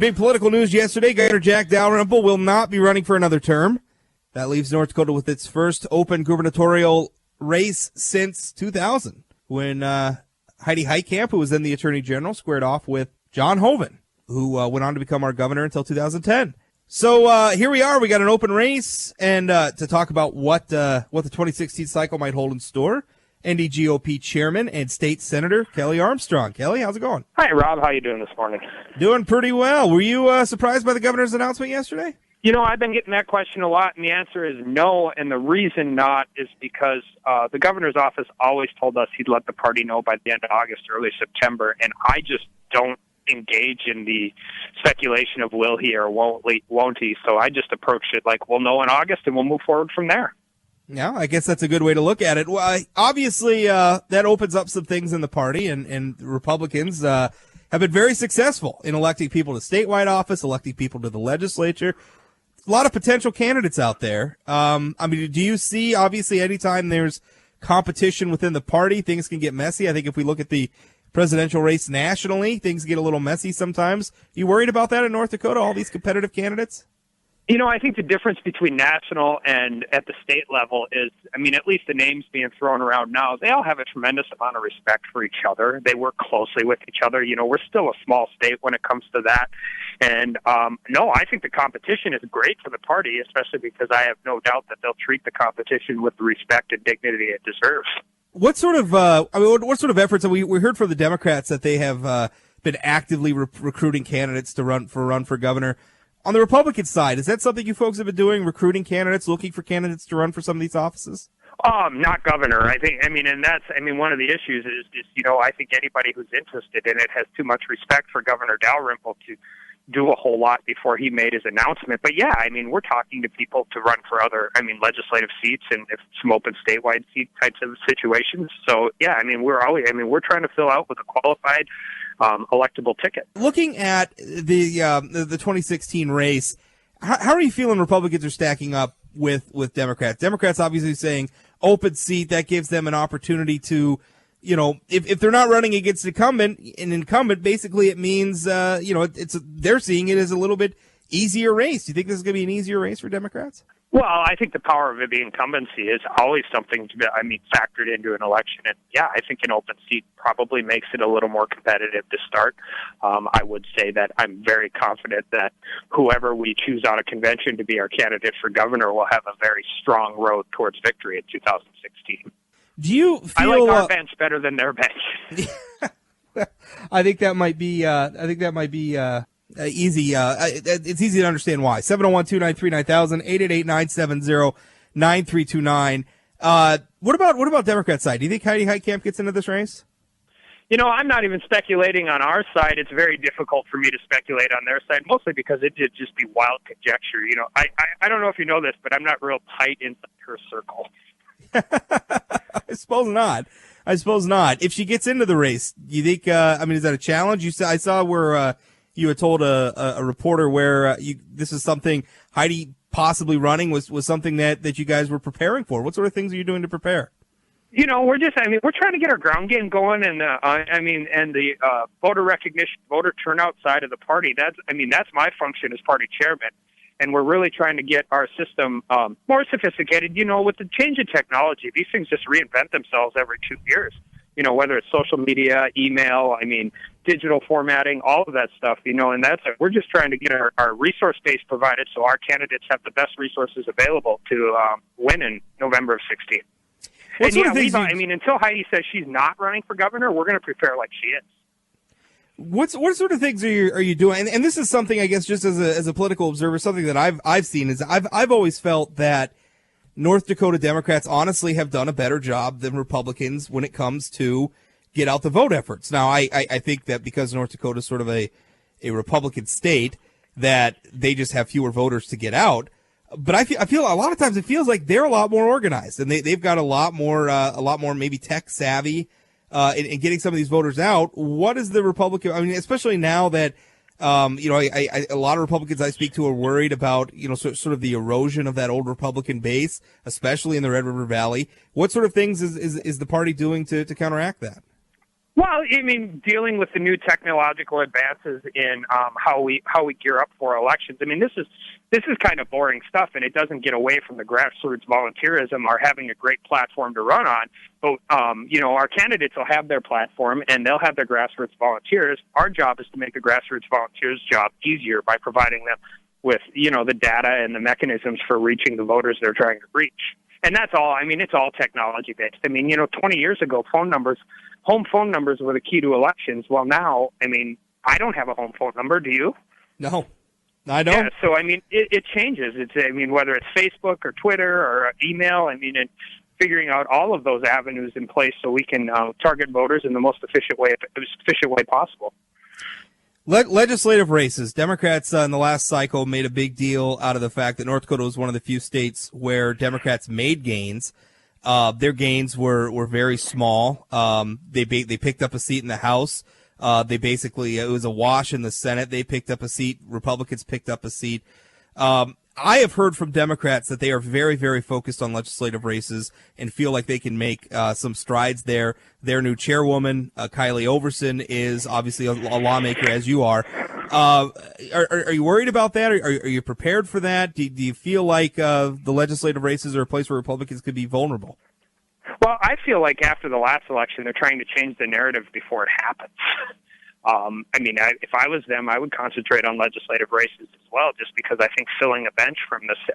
Big political news yesterday. Governor Jack Dalrymple will not be running for another term. That leaves North Dakota with its first open gubernatorial race since 2000, when Heidi Heitkamp, who was then the Attorney General, squared off with John Hoeven, who went on to become our governor until 2010. So here we are. We got an open race, and to talk about what the 2016 cycle might hold in store, NDGOP Chairman and State Senator Kelly Armstrong. Kelly, how's it going? Hi, Rob. How you doing this morning? Doing pretty well. Were you surprised by the governor's announcement yesterday? You know, I've been getting that question a lot, and the answer is no. And the reason not is because the governor's office always told us he'd let the party know by the end of August, early September, and I just don't engage in the speculation of will he or won't he. So I just approached it like we'll know in August, and we'll move forward from there. Yeah, I guess that's a good way to look at it. Well, obviously, that opens up some things in the party, and Republicans have been very successful in electing people to statewide office, electing people to the legislature. A lot of potential candidates out there. I mean, do you see, obviously, anytime there's competition within the party, things can get messy? I think if we look at the presidential race nationally, things get a little messy sometimes. You worried about that in North Dakota, all these competitive candidates? You know, I think the difference between national and at the state level is, I mean, at least the names being thrown around now, they all have a tremendous amount of respect for each other. They work closely with each other. You know, we're still a small state when it comes to that. And, no, I think the competition is great for the party, especially because I have no doubt that they'll treat the competition with the respect and dignity it deserves. What sort of, what sort of efforts have we heard from the Democrats that they have been actively recruiting candidates to run for governor? On the Republican side, is that something you folks have been doing, recruiting candidates, looking for candidates to run for some of these offices? Not governor. One of the issues is, you know, I think anybody who's interested in it has too much respect for Governor Dalrymple to do a whole lot before he made his announcement. But yeah, I mean, we're talking to people to run for other, legislative seats and if some open statewide seat types of situations. So yeah, we're trying to fill out with a qualified electable ticket. Looking at the 2016 race, how are you feeling Republicans are stacking up with Democrats? Democrats obviously saying open seat, that gives them an opportunity to, you know, if they're not running against an incumbent, basically it means, they're seeing it as a little bit easier race. Do you think this is going to be an easier race for Democrats? Well, I think the power of the incumbency is always something to be, factored into an election. And yeah, I think an open seat probably makes it a little more competitive to start. I would say that I'm very confident that whoever we choose on a convention to be our candidate for governor will have a very strong road towards victory in 2016. Do you feel I like our bench better than their bench? I think that might be easy. It's easy to understand why. 701-293-9000, 888-970-9329. What about Democrat side? Do you think Heidi Heitkamp gets into this race? You know, I'm not even speculating on our side. It's very difficult for me to speculate on their side, mostly because it would just be wild conjecture. You know, I don't know if you know this, but I'm not real tight inside her circle. I suppose not. If she gets into the race, do you think, is that a challenge? I saw where you had told a reporter where this is something Heidi possibly running was something that you guys were preparing for. What sort of things are you doing to prepare? You know, we're trying to get our ground game going, and the voter recognition, voter turnout side of the party. That's my function as party chairman. And we're really trying to get our system more sophisticated. You know, with the change in technology, these things just reinvent themselves every 2 years. You know, whether it's social media, email, digital formatting, all of that stuff, you know, and we're just trying to get our resource base provided so our candidates have the best resources available to win in November of 16. Until Heidi says she's not running for governor, we're going to prepare like she is. What sort of things are you doing? And this is something, I guess, just as a political observer, something that I've seen is I've always felt that North Dakota Democrats honestly have done a better job than Republicans when it comes to get out the vote efforts. Now, I think that because North Dakota is sort of a Republican state, that they just have fewer voters to get out. But I feel a lot of times it feels like they're a lot more organized and they've got a lot more maybe tech savvy. In getting some of these voters out. What is the Republican? Especially now that, a lot of Republicans I speak to are worried about, sort of the erosion of that old Republican base, especially in the Red River Valley. What sort of things is the party doing to counteract that? Well, I mean, dealing with the new technological advances in how we gear up for elections. I mean, this is kind of boring stuff, and it doesn't get away from the grassroots volunteerism or having a great platform to run on. But our candidates will have their platform, and they'll have their grassroots volunteers. Our job is to make the grassroots volunteers' job easier by providing them with the data and the mechanisms for reaching the voters they're trying to reach. And that's all. I mean, it's all technology based. I mean, 20 years ago, home phone numbers were the key to elections. Well, now, I mean, I don't have a home phone number. Do you? No, I don't. Yeah, so, I mean, it changes. Whether it's Facebook or Twitter or email, and figuring out all of those avenues in place so we can target voters in the most efficient way possible. Legislative races. Democrats in the last cycle made a big deal out of the fact that North Dakota was one of the few states where Democrats made gains. Their gains were very small. They picked up a seat in the House. It was a wash in the Senate. They picked up a seat. Republicans picked up a seat. I have heard from Democrats that they are very, very focused on legislative races and feel like they can make some strides there. Their new chairwoman, Kylie Overson, is obviously a lawmaker, as you are. Are you worried about that? Are you prepared for that? Do you feel like the legislative races are a place where Republicans could be vulnerable? Well, I feel like after the last election, they're trying to change the narrative before it happens. If I was them, I would concentrate on legislative races as well, just because I think filling a bench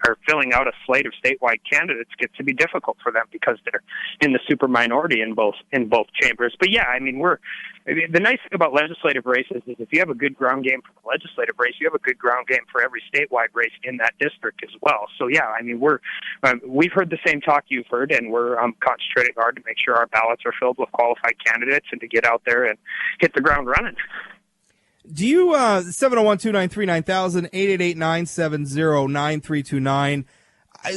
or filling out a slate of statewide candidates gets to be difficult for them because they're in the super minority in both chambers. But yeah, the nice thing about legislative races is if you have a good ground game for the legislative race, you have a good ground game for every statewide race in that district as well. So yeah, we've heard the same talk you've heard, and we're concentrating hard to make sure our ballots are filled with qualified candidates and to get out there and hit the ground running. Do you 701-293-9000, 888-970-9329?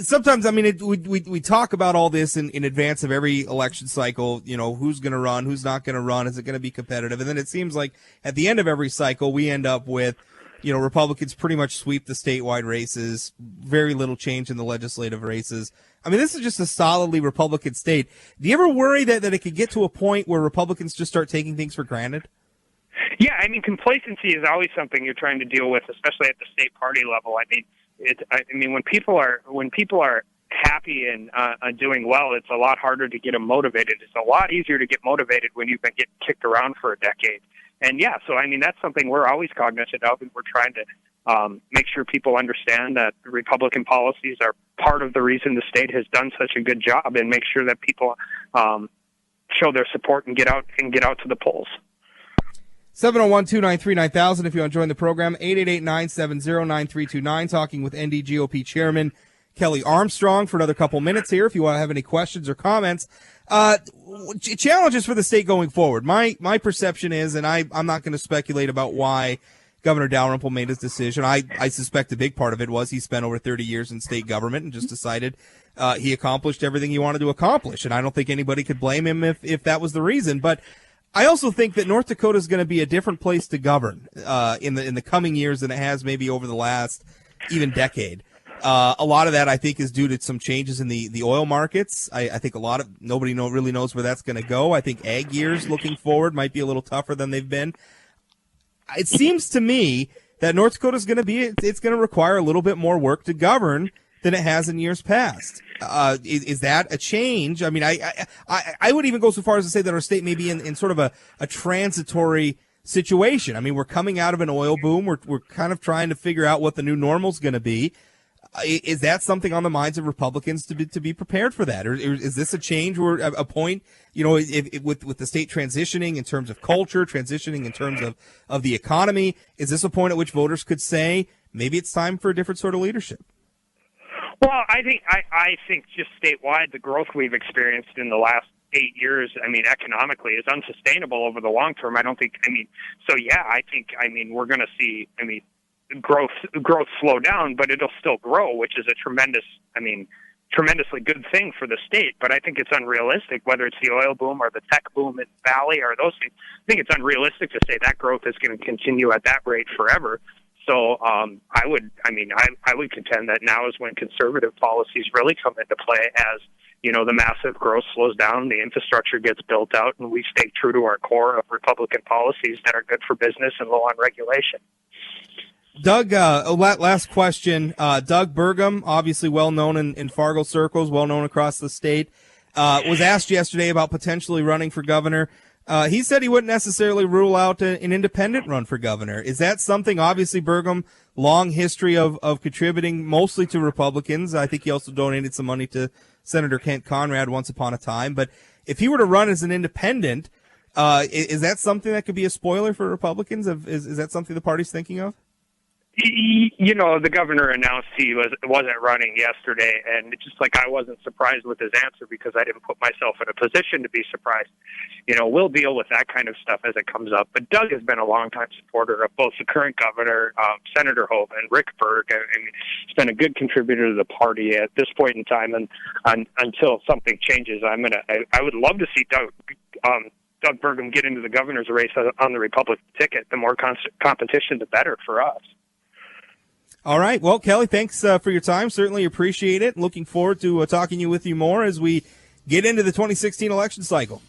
Sometimes, we talk about all this in advance of every election cycle, who's going to run, who's not going to run, is it going to be competitive? And then it seems like at the end of every cycle, we end up with, Republicans pretty much sweep the statewide races, very little change in the legislative races. This is just a solidly Republican state. Do you ever worry that it could get to a point where Republicans just start taking things for granted? Yeah, complacency is always something you're trying to deal with, especially at the state party level. When people are happy and doing well, it's a lot harder to get them motivated. It's a lot easier to get motivated when you've been getting kicked around for a decade. And yeah, so that's something we're always cognizant of, and we're trying to make sure people understand that the Republican policies are part of the reason the state has done such a good job, and make sure that people show their support and get out to the polls. 701-293-9000 if you want to join the program, 888-970-9329, talking with NDGOP Chairman Kelly Armstrong for another couple minutes here if you want to have any questions or comments. Challenges for the state going forward. My perception is, and I'm not going to speculate about why Governor Dalrymple made his decision. I suspect a big part of it was he spent over 30 years in state government and just decided he accomplished everything he wanted to accomplish, and I don't think anybody could blame him if that was the reason. But I also think that North Dakota is going to be a different place to govern in the coming years than it has maybe over the last even decade. A lot of that, I think, is due to some changes in the oil markets. I think nobody really knows where that's going to go. I think ag years looking forward might be a little tougher than they've been. It seems to me that North Dakota is going to require a little bit more work to govern than it has in years past. Is that a change? I would even go so far as to say that our state may be in sort of a transitory situation. We're coming out of an oil boom. We're kind of trying to figure out what the new normal is going to be. Is that something on the minds of Republicans to be prepared for that? Or is this a change or a point, with the state transitioning in terms of culture, transitioning in terms of the economy, is this a point at which voters could say maybe it's time for a different sort of leadership? Well, I think just statewide, the growth we've experienced in the last 8 years, economically is unsustainable over the long term. I think we're going to see, growth slow down, but it'll still grow, which is a tremendously good thing for the state. But I think it's unrealistic, whether it's the oil boom or the tech boom in the Valley or those things. I think it's unrealistic to say that growth is going to continue at that rate forever. So I would contend that now is when conservative policies really come into play as, the massive growth slows down, the infrastructure gets built out, and we stay true to our core of Republican policies that are good for business and low on regulation. Doug, last question. Doug Burgum, obviously well known in Fargo circles, well known across the state, was asked yesterday about potentially running for governor. He said he wouldn't necessarily rule out an independent run for governor. Is that something? Obviously, Burgum, long history of contributing mostly to Republicans. I think he also donated some money to Senator Kent Conrad once upon a time. But if he were to run as an independent, is that something that could be a spoiler for Republicans? Is that something the party's thinking of? The governor announced he wasn't running yesterday, and it's just like I wasn't surprised with his answer because I didn't put myself in a position to be surprised. We'll deal with that kind of stuff as it comes up. But Doug has been a longtime supporter of both the current governor, Senator Hope, and Rick Berg, and he's been a good contributor to the party at this point in time. And until something changes, I would love to see Doug Burgum get into the governor's race on the Republican ticket. The more competition, the better for us. All right. Well, Kelly, thanks for your time. Certainly appreciate it. Looking forward to talking with you more as we get into the 2016 election cycle.